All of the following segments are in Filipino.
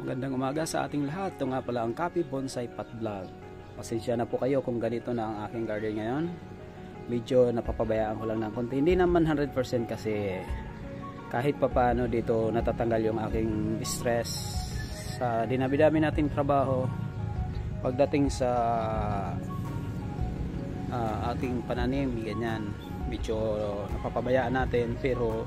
Magandang umaga sa ating lahat. Ito nga pala ang Copy Bonsai Pot Vlog. Pasensya na po kayo kung ganito na ang aking garden ngayon. Medyo napapabayaan ko lang ng konti. Hindi naman 100% kasi kahit papaano dito natatanggal yung aking stress sa dinami-dami nating trabaho. Pagdating sa ating pananim, ganyan, medyo napapabayaan natin, pero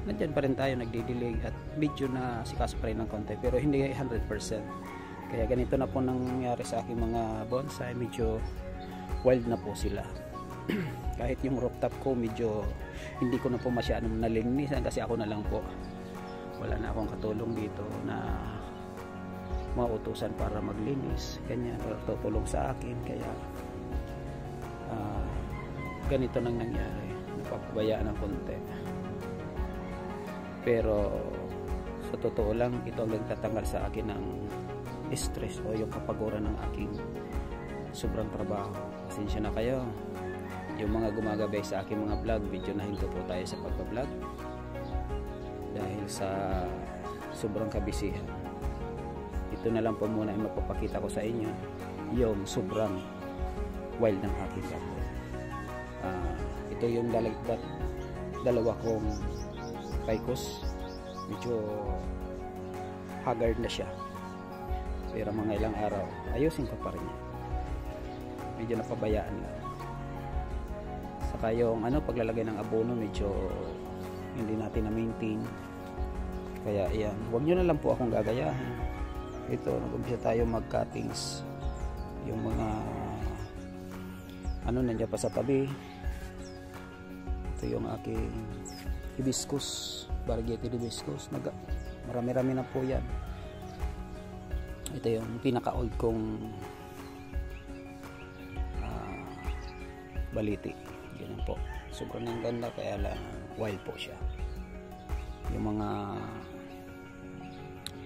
nandyan pa rin tayo, nagdidilig at medyo na sikas pa rin ng konti, pero hindi 100%. Kaya ganito na po nangyari sa aking mga bonsai, medyo wild na po sila. Kahit yung rooftop ko medyo hindi ko na po masyadong nalinisan kasi ako na lang po, wala na akong katulong dito na mautusan para maglinis, ganyan, or tutulong sa akin. Kaya ganito nang nangyari, napapabayaan ng konti. Pero sa totoo lang, ito ang nagtatanggal sa akin ng stress o yung kapaguran ng aking sobrang trabaho. Pasensya na kayo. Yung mga gumagabay sa aking mga vlog, medyo nahinto po tayo sa pagpa-vlog dahil sa sobrang kabisihan. Ito na lang po muna yung mapapakita ko sa inyo, yung sobrang wild ng aking garden. Ito yung dalawa kong ficus, medyo haggard na siya, pero mga ilang araw ayusin ko pa rin, medyo napabayaan lang. Saka yung paglalagay ng abono, medyo hindi natin na-maintain, kaya ayan, huwag nyo na lang po akong gagayahin. Ito, nag-umpisa tayo mag-cuttings, yung mga nandiyan pa sa tabi. Ito yung aking hibiscus, variegated hibiscus, marami-rami na po yan. Ito yung pinaka-old kong baliti, ganyan po, sobrang ang ganda, kaya lang wild po siya. Yung mga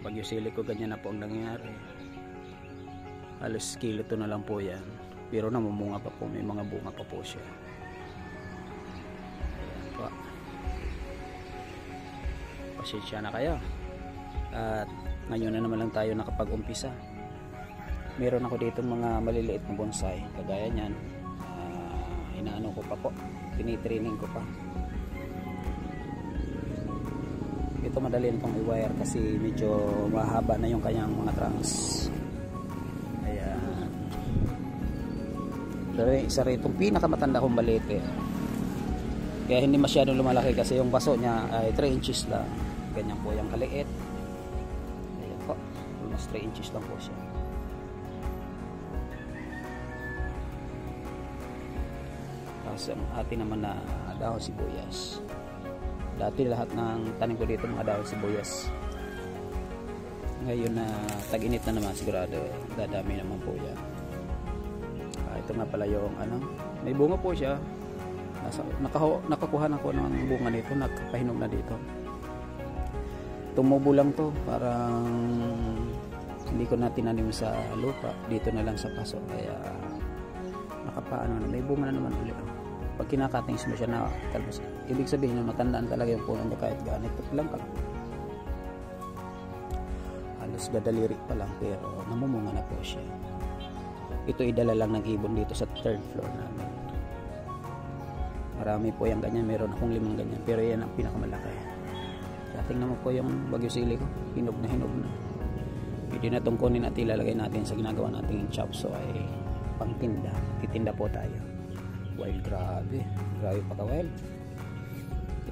bagyo sili ko, ganyan na po ang nangyayari, halos skeleto na lang po yan, pero namumunga pa po, may mga bunga pa po siya. Pasensya na kayo, at ngayon na naman lang tayo nakapag-umpisa. Meron ako dito mga maliliit na bonsai, kagaya nyan, inaano ko pa po, tinitraining ko pa. Ito madali itong i-wire kasi medyo mahaba na yung kanyang mga trunks. Ayan, pero isa rin itong pinakamatanda kong balete, kaya hindi masyadong lumalaki kasi yung baso niya ay 3 inches lang. Ganyan po yung kaliit. Ayan po, almost 3 inches lang po siya. Tapos ang atin naman na dahon sibuyas. Dati lahat ng tanim ko dito mga dahon sibuyas. Ngayon na tag-init na naman, sigurado dadami naman po yan. Ito nga pala yung may bunga po siya. Nakakuha na ko ng bunga nito, nakapahinog na dito. Tumubo lang to, parang hindi ko na tinanim sa lupa, dito na lang sa paso, kaya nakapaano na, may bunga na naman ulit. Pag kinakatings mo siya na talbos, ibig sabihin na matandaan talaga yung puno niya kahit ganito lang ka lang. Halos gadaliri pa lang, pero namumunga na po siya. Ito idala lang ng ibon dito sa 3rd floor namin. Marami po yung ganyan, meron akong 5 ganyan, pero yan ang pinakamalaki. Tingnan mo po yung bagyo sili ko, hinog na hinog na. Hindi na itong kunin at ilalagay natin sa ginagawa natin yung chop suey, pangtinda. Titinda po tayo. Wild, grabe pa ka wild.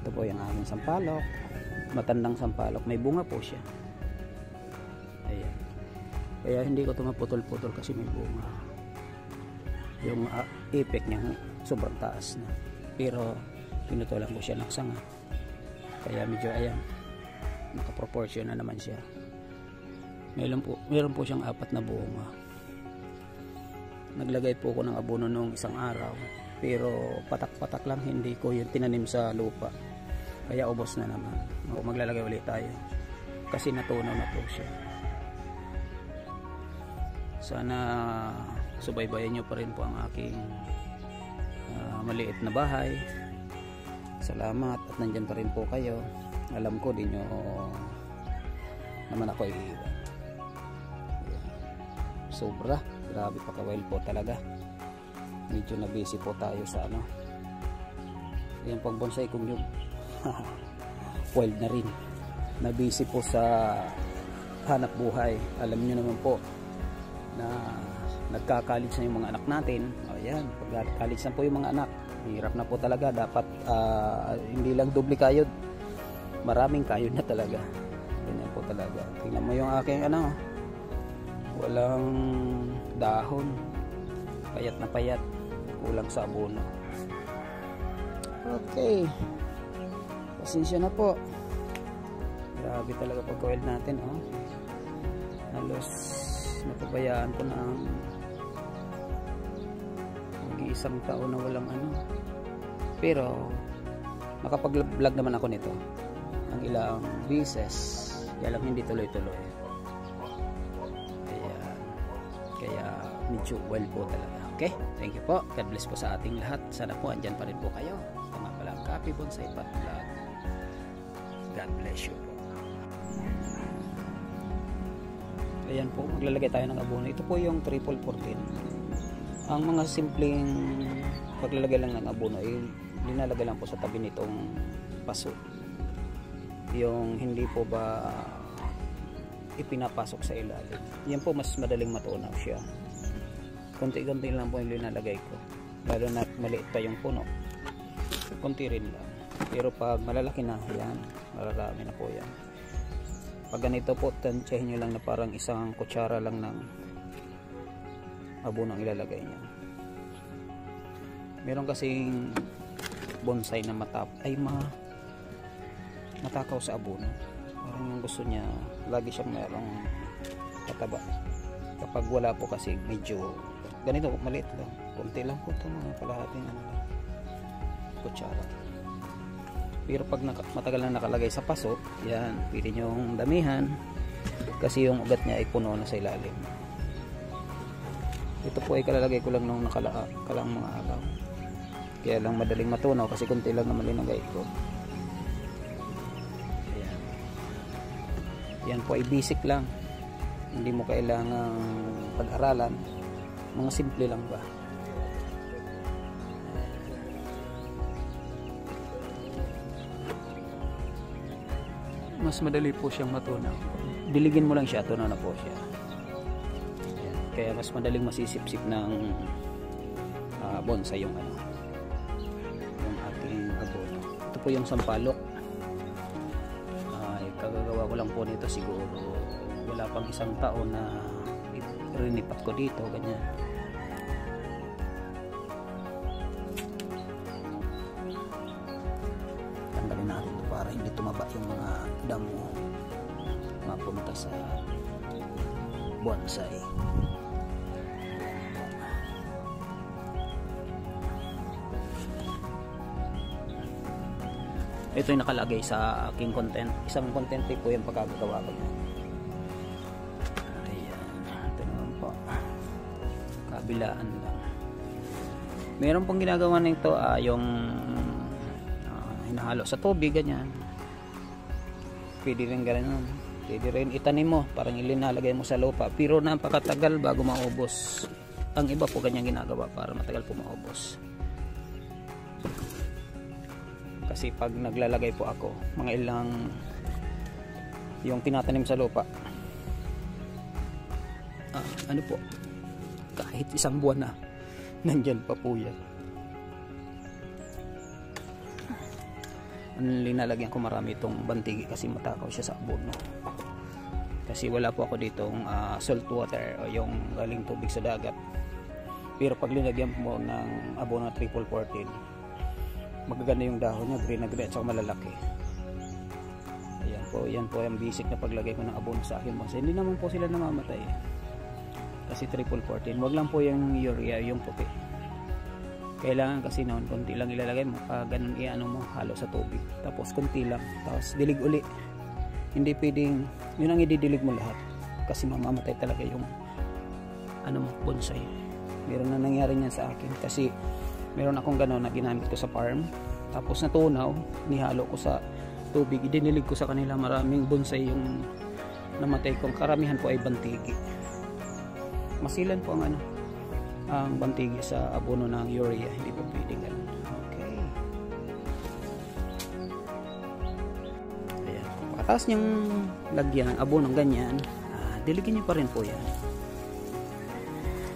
Ito po yung aming sampalok, matandang sampalok, may bunga po siya. Ayan, kaya hindi ko ito maputol-putol kasi may bunga. Yung ipek niya sobrang taas na, pero pinutulan ko siya ng sanga, kaya medyo ayan, nakaproportion na naman siya. Meron po siyang 4 na bunga. Naglagay po ko ng abono nung isang araw, pero patak-patak lang, hindi ko yung tinanim sa lupa, kaya ubos na naman. Maglalagay ulit tayo kasi natunaw na po siya. Sana subaybayan nyo pa rin po ang aking maliit na bahay. Salamat at nandyan pa rin po kayo. Alam ko di nyo naman ako iiwan. sobra, grabe paka-wild po talaga. Medyo na busy po tayo sa ano, yan pang bonsai kong yung wild na rin, na busy po sa hanap buhay. Alam niyo naman po na nagka-college na yung mga anak natin. Ayan, pag-college na po yung mga anak, hirap na po talaga. Dapat hindi lang doble kayod, maraming kayod na talaga. Ganyan po talaga. Tingnan mo yung aking ano, walang dahon, payat na payat, kulang sa abono. Okay, pasensya na po, grabe talaga pagka-wild natin. Halos napabayaan ko na mag-iisang taon na walang ano, pero nakapag-vlog naman ako nito ang ilang beses, kaya lang hindi tuloy-tuloy. Kaya medyo wild po talaga. Okay, thank you po, God bless po sa ating lahat. Sana po andyan pa rin po kayo. Ito nga pala ang Kapi Bonsai Pot Vlog. God bless you po. Ayan po, maglalagay tayo ng abono. Ito po yung 314. Ang mga simpleng paglalagay lang ng abono ay linalagay lang po sa tabi nitong paso. Yung hindi po ba ipinapasok sa ilalim. Yan po mas madaling matunaw siya. Konti-konti lang po yung linalagay ko. Lalo na maliit pa yung puno. Konti rin lang. Pero pag malalaki na, yan, mararami na po yan. Pag ganito po, tansyahin nyo lang na parang isang kutsara lang ng abono ang ilalagay niya. Meron kasing bonsai na matakaw sa abono. Parang yung gusto niya, lagi siyang merong kataba. Kapag wala po kasi medyo ganito, maliit lang. Kunti lang po ito, mga kalahating ano lang, kutsara. Pero pag matagal na nakalagay sa paso, yan, pwede nyong damihan kasi yung ugat niya ay puno na sa ilalim. Ito po ay kalalagay ko lang nung nakalang mga araw. Kaya lang madaling matunaw kasi kunti lang naman linagay ko. Ayan. Yan po ay basic lang. Hindi mo kailangang pag-aralan. Mga simple lang ba. Mas madali po siyang matunaw. Diligin mo lang siya, tunaw na po siya. Ayan. Kaya mas madaling masisip-sip ng bonsai yung ano, yung ating abono. Ito po yung sampalok. Kagagawa ko lang po nito siguro wala pang isang taon na rinipat ko dito, ganyan. Tanggalin natin ito para hindi tumaba yung mga damo mapunta sa bonsai. Ito yung nakalagay sa aking content. Isang content po yung pagkagagawa ko. Ayan. Ito naman po. Kabilaan lang. Meron pong ginagawa nito yung hinahalo sa tubig, ganyan. Pwede rin ganyan. Pwede rin itanim mo. Parang ilinalagay mo sa lupa. Pero napakatagal bago maubos. Ang iba po ganyan ginagawa para matagal po maubos. Kasi pag naglalagay po ako, mga ilang yung tinatanim sa lupa, ano po, kahit isang buwan na nandyan pa po yan. Linalagyan ko marami itong bantigi kasi matakaw siya sa abono. Kasi wala po ako ditong salt water o yung galing tubig sa dagat. Pero pag linagyan mo ng abono 314, magaganda yung dahon niya, green na green at saka malalaki. Ayan po yung basic na paglagay ko ng abono sa akin. Hindi naman po sila namamatay kasi 314. Wag lang po yung urea, yung puti. Kailangan kasi noon konti lang ilalagay mo, ganun iano mo, halo sa tubig, tapos konti lang, tapos dilig uli. Hindi pwedeng yun ang ididilig mo lahat kasi mamamatay talaga yung ano mo, bonsai. Meron na nangyari niyan sa akin kasi meron akong gano'n na ginamit ko sa farm, tapos natunaw, nihalo ko sa tubig, idinilig ko sa kanila, maraming bonsai yung namatay kong, karamihan po ay bantigi. masilan po ang ang bantigi sa abono ng urea, hindi po pwede ganun. Okay, ayan, pagkatapos niyang lagyan ng abono ng ganyan, diligin niyo pa rin po yan,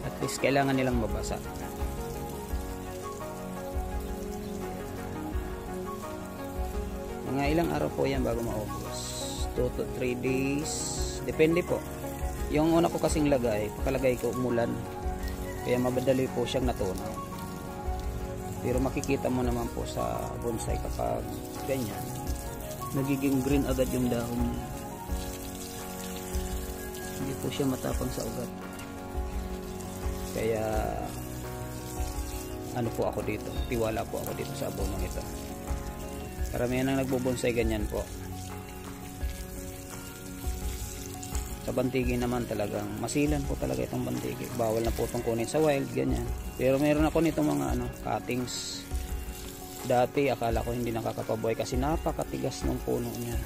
at least kailangan nilang mabasa. Mga ilang araw po yan bago maubos, 2 to 3 days, depende po. Yung una ko kasing lagay, pakalagay ko umulan, kaya mabadali po siyang natunaw. Pero makikita mo naman po sa bonsai kapag ganyan, nagiging green agad yung dahon niya. Hindi po siya matapang sa ugat. Kaya ano po ako dito, tiwala po ako dito sa abonong ito. Karamihan ang nagbubonsai ganyan po. Sa bantigi naman talagang masilan po talaga itong bantigi. Bawal na po itong kunin sa wild, ganyan. Pero meron ako nitong mga cuttings. Dati akala ko hindi nakakapabuhay kasi napakatigas ng puno niya.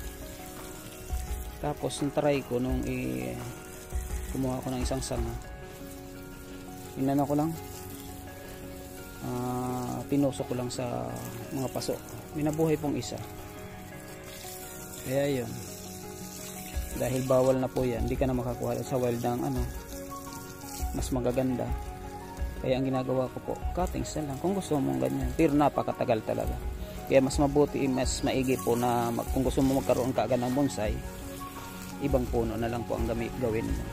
Tapos try ko nung kumuha ko ng isang sanga. Inano ko lang, tinusok ko lang sa mga paso. Minabuhay pong isa. Kaya yun, dahil bawal na po yan, hindi ka na makakuha sa wild ng mas magaganda. Kaya ang ginagawa ko po, cuttings na lang kung gusto mong ganyan, pero napakatagal talaga. Kaya mas mabuti, mas maigi po na kung gusto mo magkaroon kaagad ng bonsai, ibang puno na lang po ang gawin mo,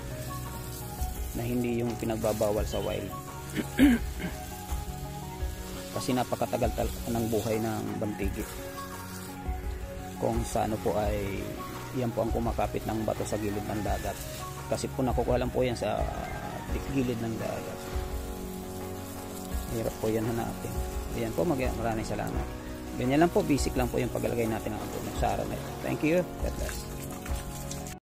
na hindi yung pinagbabawal sa wild. Kasi napakatagal ng buhay ng bantigi. Kung sa po ay yan po ang kumakapit ng bato sa gilid ng dagat, kasi po nakukuha lang po yan sa gilid ng dagat. Hirap po yan hanapin. Ayan po, maraming salamat. Ganyan lang po, basic lang po yung paglalagay natin ng abono sa araw na ito. Thank you. God bless.